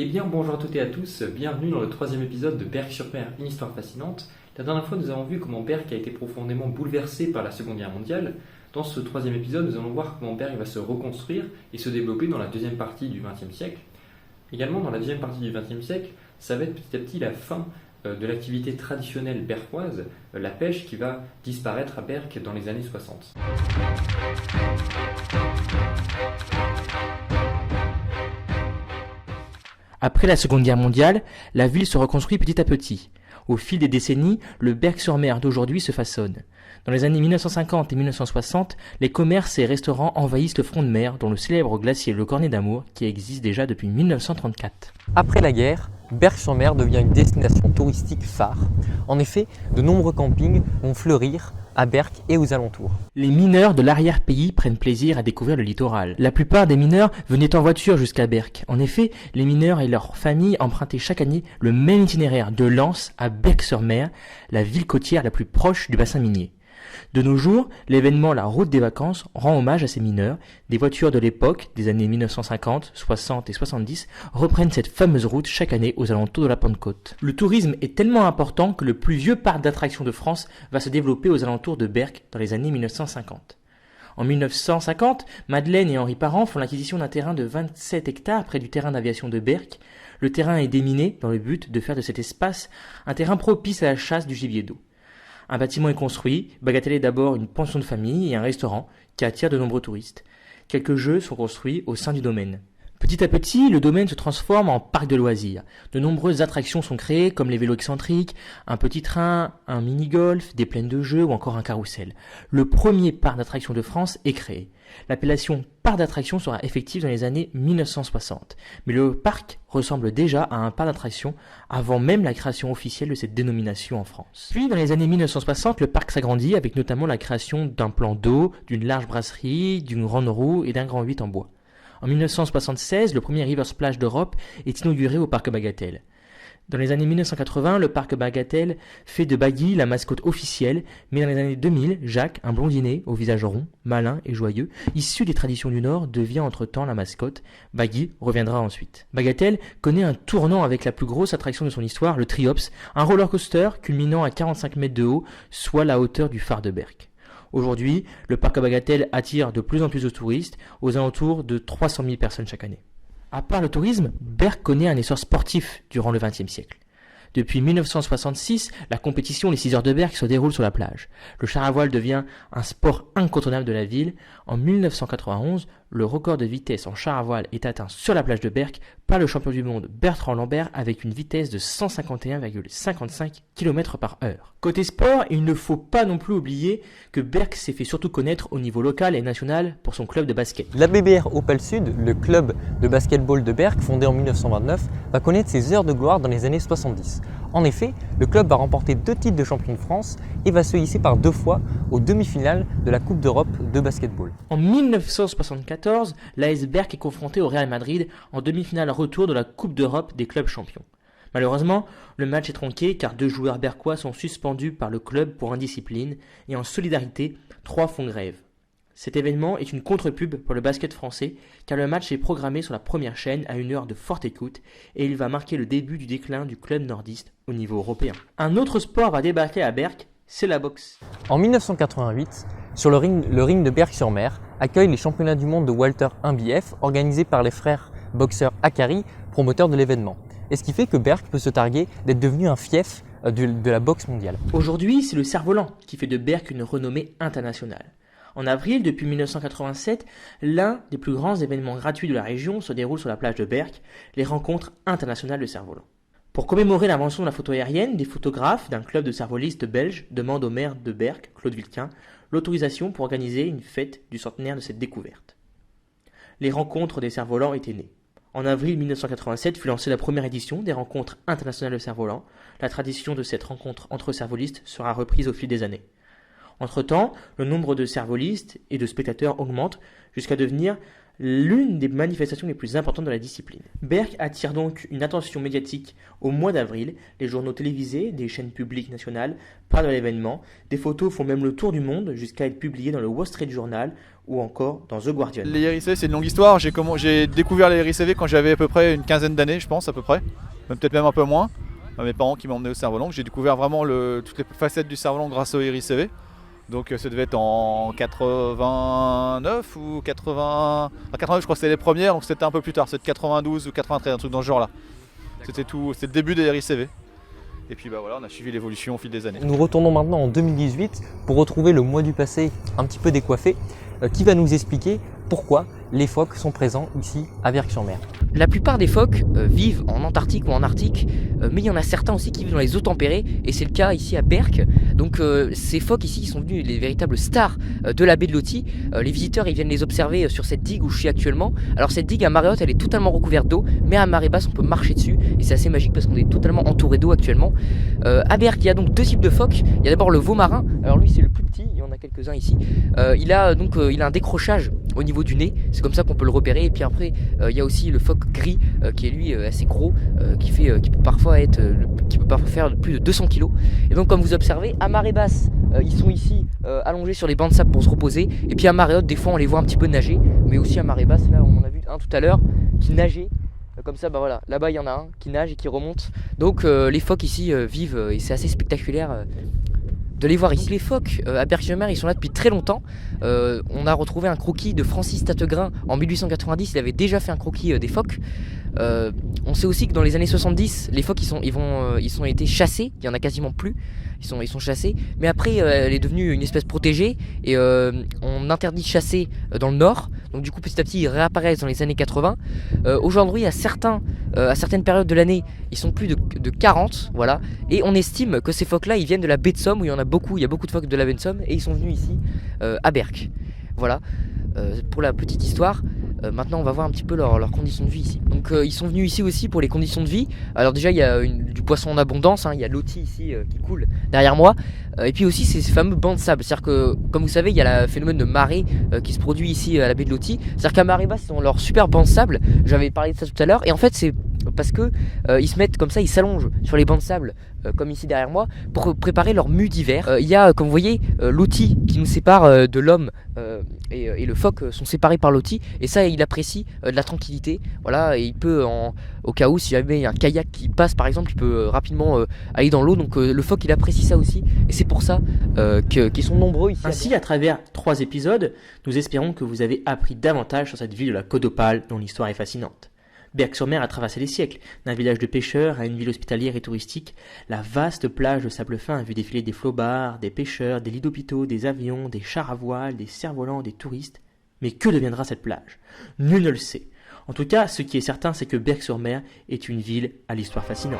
Eh bien, bonjour à toutes et à tous, bienvenue dans le troisième épisode de Berck-sur-Mer, une histoire fascinante. La dernière fois, nous avons vu comment Berck a été profondément bouleversé par la Seconde Guerre mondiale. Dans ce troisième épisode, nous allons voir comment Berck va se reconstruire et se développer dans la deuxième partie du XXe siècle. Également, dans la deuxième partie du XXe siècle, ça va être petit à petit la fin de l'activité traditionnelle berquoise, la pêche, qui va disparaître à Berck dans les années 60. Après la Seconde Guerre mondiale, la ville se reconstruit petit à petit. Au fil des décennies, le Berck-sur-Mer d'aujourd'hui se façonne. Dans les années 1950 et 1960, les commerces et restaurants envahissent le front de mer, dont le célèbre glacier Le Cornet d'Amour, qui existe déjà depuis 1934. Après la guerre, Berck-sur-Mer devient une destination touristique phare. En effet, de nombreux campings vont fleurir à Berck et aux alentours. Les mineurs de l'arrière-pays prennent plaisir à découvrir le littoral. La plupart des mineurs venaient en voiture jusqu'à Berck. En effet, les mineurs et leurs familles empruntaient chaque année le même itinéraire de Lens à Berck-sur-Mer, la ville côtière la plus proche du bassin minier. De nos jours, l'événement La Route des Vacances rend hommage à ces mineurs. Des voitures de l'époque, des années 1950, 60 et 70, reprennent cette fameuse route chaque année aux alentours de la Pentecôte. Le tourisme est tellement important que le plus vieux parc d'attractions de France va se développer aux alentours de Berck dans les années 1950. En 1950, Madeleine et Henri Parent font l'acquisition d'un terrain de 27 hectares près du terrain d'aviation de Berck. Le terrain est déminé dans le but de faire de cet espace un terrain propice à la chasse du gibier d'eau. Un bâtiment est construit. Bagatelle est d'abord une pension de famille et un restaurant qui attire de nombreux touristes. Quelques jeux sont construits au sein du domaine. Petit à petit, le domaine se transforme en parc de loisirs. De nombreuses attractions sont créées comme les vélos excentriques, un petit train, un mini-golf, des plaines de jeux ou encore un carrousel. Le premier parc d'attractions de France est créé. L'appellation parc d'attractions sera effective dans les années 1960. Mais le parc ressemble déjà à un parc d'attractions avant même la création officielle de cette dénomination en France. Puis dans les années 1960, le parc s'agrandit avec notamment la création d'un plan d'eau, d'une large brasserie, d'une grande roue et d'un grand 8 en bois. En 1976, le premier River Splash d'Europe est inauguré au parc Bagatelle. Dans les années 1980, le parc Bagatelle fait de Baggy la mascotte officielle, mais dans les années 2000, Jacques, un blondinet au visage rond, malin et joyeux, issu des traditions du Nord, devient entre-temps la mascotte. Baggy reviendra ensuite. Bagatelle connaît un tournant avec la plus grosse attraction de son histoire, le Triops, un roller coaster culminant à 45 mètres de haut, soit la hauteur du phare de Berck. Aujourd'hui, le parc à Bagatelle attire de plus en plus de touristes, aux alentours de 300 000 personnes chaque année. À part le tourisme, Berck connaît un essor sportif durant le XXe siècle. Depuis 1966, la compétition Les 6 heures de Berck se déroule sur la plage. Le char à voile devient un sport incontournable de la ville. En 1991, le record de vitesse en char à voile est atteint sur la plage de Berck par le champion du monde Bertrand Lambert avec une vitesse de 151,55 km/h. Côté sport, il ne faut pas non plus oublier que Berck s'est fait surtout connaître au niveau local et national pour son club de basket. L'ABBR Opel Sud, le club de basketball de Berck, fondé en 1929, va connaître ses heures de gloire dans les années 70. En effet, le club va remporter 2 titres de champion de France et va se hisser par 2 fois aux demi-finales de la Coupe d'Europe de basketball. En 1974, l'AS Berck est confronté au Real Madrid en demi-finale retour de la Coupe d'Europe des clubs champions. Malheureusement, le match est tronqué car 2 joueurs berquois sont suspendus par le club pour indiscipline et en solidarité, 3 font grève. Cet événement est une contre-pub pour le basket français car le match est programmé sur la première chaîne à une heure de forte écoute et il va marquer le début du déclin du club nordiste au niveau européen. Un autre sport va débarquer à Berck, c'est la boxe. En 1988, sur le ring de Berck-sur-Mer accueille les championnats du monde de Walter 1BF organisés par les frères boxeurs Akari, promoteurs de l'événement. Et ce qui fait que Berck peut se targuer d'être devenu un fief de la boxe mondiale. Aujourd'hui, c'est le cerf-volant qui fait de Berck une renommée internationale. En avril, depuis 1987, l'un des plus grands événements gratuits de la région se déroule sur la plage de Berck, les rencontres internationales de cerf-volant. Pour commémorer l'invention de la photo aérienne, des photographes d'un club de cerf-volistes belges demandent au maire de Berck, Claude Vilquin, l'autorisation pour organiser une fête du centenaire de cette découverte. Les rencontres des cerfs-volants étaient nées. En avril 1987 fut lancée la première édition des rencontres internationales de cerfs-volants. La tradition de cette rencontre entre cerf-volistes sera reprise au fil des années. Entre-temps, le nombre de cerf-volistes et de spectateurs augmente jusqu'à devenir l'une des manifestations les plus importantes de la discipline. Berck attire donc une attention médiatique au mois d'avril. Les journaux télévisés, des chaînes publiques nationales parlent de l'événement. Des photos font même le tour du monde jusqu'à être publiées dans le Wall Street Journal ou encore dans The Guardian. Les RICV, c'est une longue histoire. J'ai découvert les RICV quand j'avais à peu près une quinzaine d'années, je pense, à peu près. Peut-être même un peu moins. Mes parents qui m'ont emmené au cerf-volant. J'ai découvert vraiment toutes les facettes du cerf-volant grâce au RICV. Donc ça devait être en 89 ou 80... En 89 je crois que c'était les premières, donc c'était un peu plus tard, c'était 92 ou 93, un truc dans ce genre là. C'était le début des RICV. Et puis voilà, on a suivi l'évolution au fil des années. Nous retournons maintenant en 2018 pour retrouver le mois du passé un petit peu décoiffé, qui va nous expliquer pourquoi les phoques sont présents ici à Berck-sur-Mer. La plupart des phoques vivent en Antarctique ou en Arctique, mais il y en a certains aussi qui vivent dans les eaux tempérées, et c'est le cas ici à Berck. Donc ces phoques ici sont devenus les véritables stars de la baie de Loti. Les visiteurs ils viennent les observer sur cette digue où je suis actuellement. Alors cette digue à marée haute elle est totalement recouverte d'eau, mais à marée basse on peut marcher dessus, et c'est assez magique parce qu'on est totalement entouré d'eau actuellement. À Berck il y a donc deux types de phoques. Il y a d'abord le veau marin, alors lui c'est le plus petit, il y en a quelques-uns ici. Il a un décrochage au niveau du nez, c'est comme ça qu'on peut le repérer. Et puis après il y a aussi le phoque gris qui est lui assez gros, qui peut parfois faire plus de 200 kg. Et donc comme vous observez, à marée basse ils sont ici allongés sur les bancs de sable pour se reposer, et puis à marée haute des fois on les voit un petit peu nager, mais aussi à marée basse, là on en a vu un tout à l'heure qui nageait comme ça, bah voilà, là-bas il y en a un qui nage et qui remonte. Donc les phoques ici vivent, et c'est assez spectaculaire de les voir ici. Donc, les phoques à Berck-sur-Mer ils sont là depuis très longtemps. On a retrouvé un croquis de Francis Tattegrin en 1890, il avait déjà fait un croquis des phoques. On sait aussi que dans les années 70 les phoques ils ont été chassés, il y en a quasiment plus, ils sont chassés, mais après elle est devenue une espèce protégée, et on interdit de chasser dans le nord, donc du coup petit à petit ils réapparaissent dans les années 80. Aujourd'hui à certaines périodes de l'année ils sont plus de 40, voilà, et on estime que ces phoques là ils viennent de la baie de Somme où il y a beaucoup de phoques de la baie de Somme, et ils sont venus ici à Berck. Voilà pour la petite histoire. Maintenant on va voir un petit peu leurs conditions de vie ici. Donc ils sont venus ici aussi pour les conditions de vie. Alors déjà il y a du poisson en abondance, hein. Il y a Loti ici qui coule derrière moi, et puis aussi ces fameux bancs de sable. C'est-à-dire que comme vous savez il y a le phénomène de marée qui se produit ici à la baie de Loti. C'est-à-dire qu'à marée basse ils ont leur super bancs de sable, j'avais parlé de ça tout à l'heure, et en fait c'est parce que ils se mettent comme ça, ils s'allongent sur les bancs de sable comme ici derrière moi pour préparer leur mue d'hiver. Il y a comme vous voyez Loti qui nous sépare de l'homme, et le phoque sont séparés par Loti, et ça il apprécie de la tranquillité, voilà, et il peut au cas où si jamais il y a un kayak qui passe par exemple, il peut rapidement aller dans l'eau, donc le phoque il apprécie ça aussi, et c'est pour ça qu'ils sont nombreux ici. Ainsi, à travers 3 épisodes, nous espérons que vous avez appris davantage sur cette ville de la Côte d'Opale dont l'histoire est fascinante. Berck-sur-Mer a traversé les siècles, d'un village de pêcheurs à une ville hospitalière et touristique. La vaste plage de sable fin a vu défiler des flobards, des pêcheurs, des lits d'hôpitaux, des avions, des chars à voile, des cerfs-volants, des touristes. Mais que deviendra cette plage? Nul ne le sait. En tout cas, ce qui est certain, c'est que Berck-sur-Mer est une ville à l'histoire fascinante.